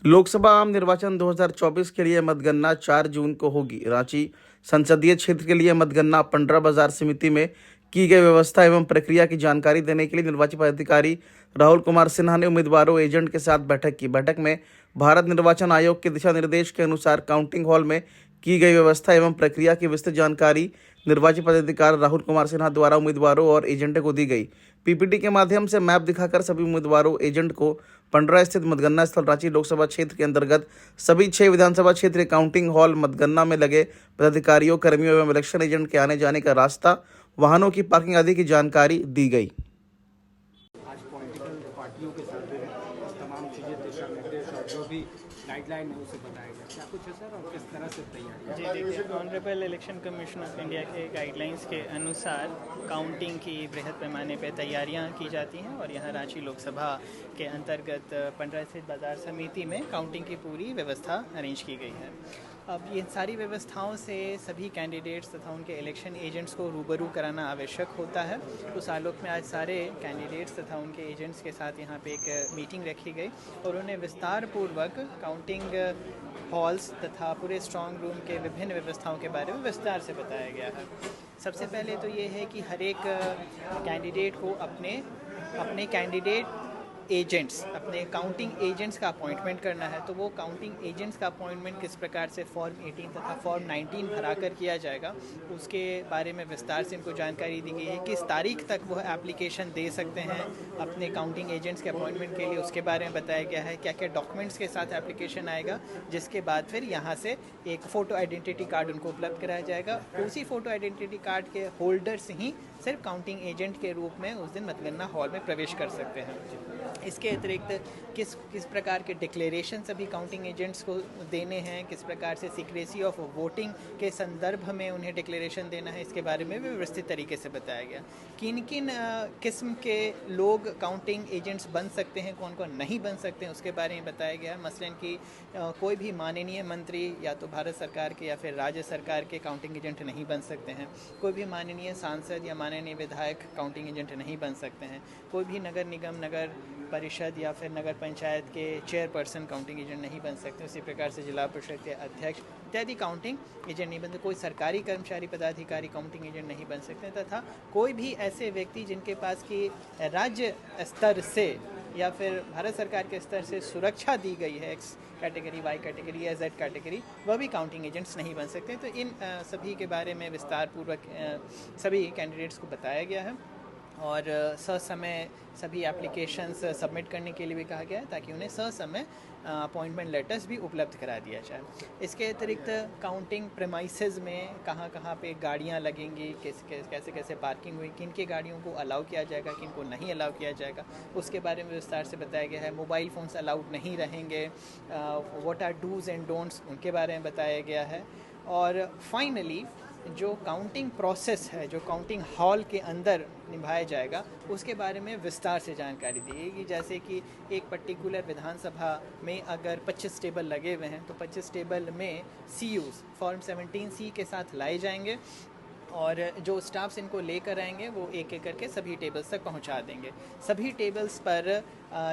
लोकसभा आम निर्वाचन 2024 के लिए मतगणना 4 जून को होगी। रांची संसदीय क्षेत्र के लिए मतगणना 15 बाजार समिति में की गई व्यवस्था एवं प्रक्रिया की जानकारी देने के लिए निर्वाची पदाधिकारी राहुल कुमार सिन्हा ने उम्मीदवारों एजेंट के साथ बैठक की। बैठक में भारत निर्वाचन आयोग के दिशा निर्देश के अनुसार काउंटिंग हॉल में की गई व्यवस्था एवं प्रक्रिया की विस्तृत जानकारी निर्वाची पदाधिकारी राहुल कुमार सिन्हा द्वारा उम्मीदवारों और एजेंट को दी गई। पीपीटी के माध्यम से मैप दिखाकर सभी उम्मीदवारों एजेंट को 15 स्थित मतगणना स्थल रांची लोकसभा क्षेत्र के अंतर्गत सभी 6 विधानसभा क्षेत्र के काउंटिंग हॉल मतगणना में लगे पदाधिकारियों, कर्मियों एवं इलेक्शन एजेंट के आने जाने का रास्ता, वाहनों की पार्किंग आदि की जानकारी दी गई। आज पॉलिटिकल पार्टियों के सर्वे में तमाम चीज़ें, दिशा निर्देश और जो भी गाइडलाइन है उसे बताया गया। क्या कुछ है सर, और किस तरह से तैयारी? जी देखिए, honourable election commission of India के गाइडलाइंस के अनुसार काउंटिंग की बृहद पैमाने पर तैयारियां की जाती हैं और यहाँ रांची लोकसभा के अंतर्गत 15 स्थित बाजार समिति में काउंटिंग की पूरी व्यवस्था अरेंज की गई है। अब ये सारी व्यवस्थाओं से सभी कैंडिडेट्स तथा उनके इलेक्शन एजेंट्स को रूबरू कराना आवश्यक होता है। उस आलोक में आज सारे कैंडिडेट्स तथा उनके एजेंट्स के साथ यहाँ पे एक मीटिंग रखी गई और उन्हें विस्तार पूर्वक काउंटिंग हॉल्स तथा पूरे स्ट्रॉन्ग रूम के विभिन्न व्यवस्थाओं के बारे में विस्तार से बताया गया है। सबसे पहले तो ये है कि हर एक कैंडिडेट को अपने कैंडिडेट एजेंट्स, अपने काउंटिंग एजेंट्स का अपॉइंटमेंट करना है। तो वो काउंटिंग एजेंट्स का अपॉइंटमेंट किस प्रकार से फॉर्म 18 तथा फॉर्म 19 भरा कर किया जाएगा, उसके बारे में विस्तार से इनको जानकारी दी गई है। किस तारीख तक वो एप्लीकेशन दे सकते हैं अपने काउंटिंग एजेंट्स के अपॉइंटमेंट के लिए, उसके बारे में बताया गया है। क्या क्या डॉक्यूमेंट्स के साथ एप्लीकेशन आएगा, जिसके बाद फिर यहाँ से एक फ़ोटो आइडेंटिटी कार्ड उनको उपलब्ध कराया जाएगा। उसी फ़ोटो आइडेंटिटी कार्ड के होल्डर्स ही सिर्फ काउंटिंग एजेंट के रूप में उस दिन मतगणना हॉल में प्रवेश कर सकते हैं। इसके अतिरिक्त किस प्रकार के डिक्लेरेशन सभी काउंटिंग एजेंट्स को देने हैं, किस प्रकार से सीक्रेसी ऑफ वोटिंग के संदर्भ में उन्हें डिक्लेरेशन देना है, इसके बारे में भी व्यवस्थित तरीके से बताया गया। किन किन किस्म के लोग काउंटिंग एजेंट्स बन सकते हैं, कौन कौन नहीं बन सकते हैं, उसके बारे में बताया गया। मसलन कि कोई भी माननीय मंत्री या तो भारत सरकार के या फिर राज्य सरकार के काउंटिंग एजेंट नहीं बन सकते हैं। कोई भी माननीय सांसद या माननीय विधायक काउंटिंग एजेंट नहीं बन सकते हैं। कोई भी नगर निगम, नगर परिषद या फिर नगर पंचायत के चेयरपर्सन काउंटिंग एजेंट नहीं बन सकते। उसी प्रकार से जिला परिषद के अध्यक्ष इत्यादि काउंटिंग एजेंट नहीं बनते। कोई सरकारी कर्मचारी पदाधिकारी काउंटिंग एजेंट नहीं बन सकते, तथा कोई भी ऐसे व्यक्ति जिनके पास की राज्य स्तर से या फिर भारत सरकार के स्तर से सुरक्षा दी गई है, एक्स कैटेगरी, वाई कैटेगरी या जेड कैटेगरी, वह भी काउंटिंग एजेंट्स नहीं बन सकते। तो इन सभी के बारे में विस्तार पूर्वक सभी कैंडिडेट्स को बताया गया है और ससमय सभी एप्लीकेशंस सबमिट करने के लिए भी कहा गया है, ताकि उन्हें ससमय अपॉइंटमेंट लेटर्स भी उपलब्ध करा दिया जाए। इसके अतिरिक्त काउंटिंग प्रेमाइसेस में कहाँ कहाँ पे गाड़ियाँ लगेंगी, कैसे कैसे पार्किंग हुई, किन की गाड़ियों को अलाउ किया जाएगा, किन को नहीं अलाउ किया जाएगा, उसके बारे में विस्तार से बताया गया है। मोबाइल फ़ोन्स अलाउड नहीं रहेंगे, what are dos and don'ts, उनके बारे में बताया गया है। और फाइनली जो काउंटिंग प्रोसेस है, जो काउंटिंग हॉल के अंदर निभाया जाएगा, उसके बारे में विस्तार से जानकारी दी गई। जैसे कि एक पर्टिकुलर विधानसभा में अगर 25 टेबल लगे हुए हैं तो 25 टेबल में CUs फॉर्म 17C के साथ लाए जाएंगे और जो स्टाफ्स इनको लेकर आएंगे वो एक एक करके सभी टेबल्स तक पहुंचा देंगे। सभी टेबल्स पर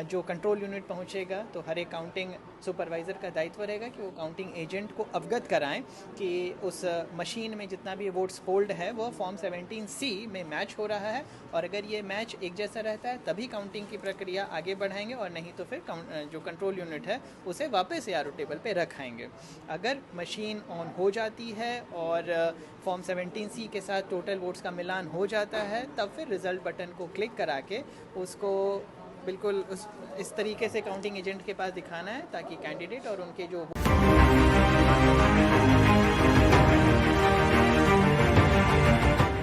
जो कंट्रोल यूनिट पहुंचेगा तो हर एक काउंटिंग सुपरवाइज़र का दायित्व रहेगा कि वो काउंटिंग एजेंट को अवगत कराएं कि उस मशीन में जितना भी वोट्स पोल्ड है वो फॉर्म 17C में मैच हो रहा है, और अगर ये मैच एक जैसा रहता है तभी काउंटिंग की प्रक्रिया आगे बढ़ाएंगे, और नहीं तो फिर जो कंट्रोल यूनिट है उसे वापस ARO टेबल पे रखाएंगे। अगर मशीन ऑन हो जाती है और फॉर्म 17C के साथ टोटल वोट्स का मिलान हो जाता है, तब फिर रिज़ल्ट बटन को क्लिक करा के उसको बिल्कुल इस तरीके से काउंटिंग एजेंट के पास दिखाना है, ताकि कैंडिडेट और उनके जो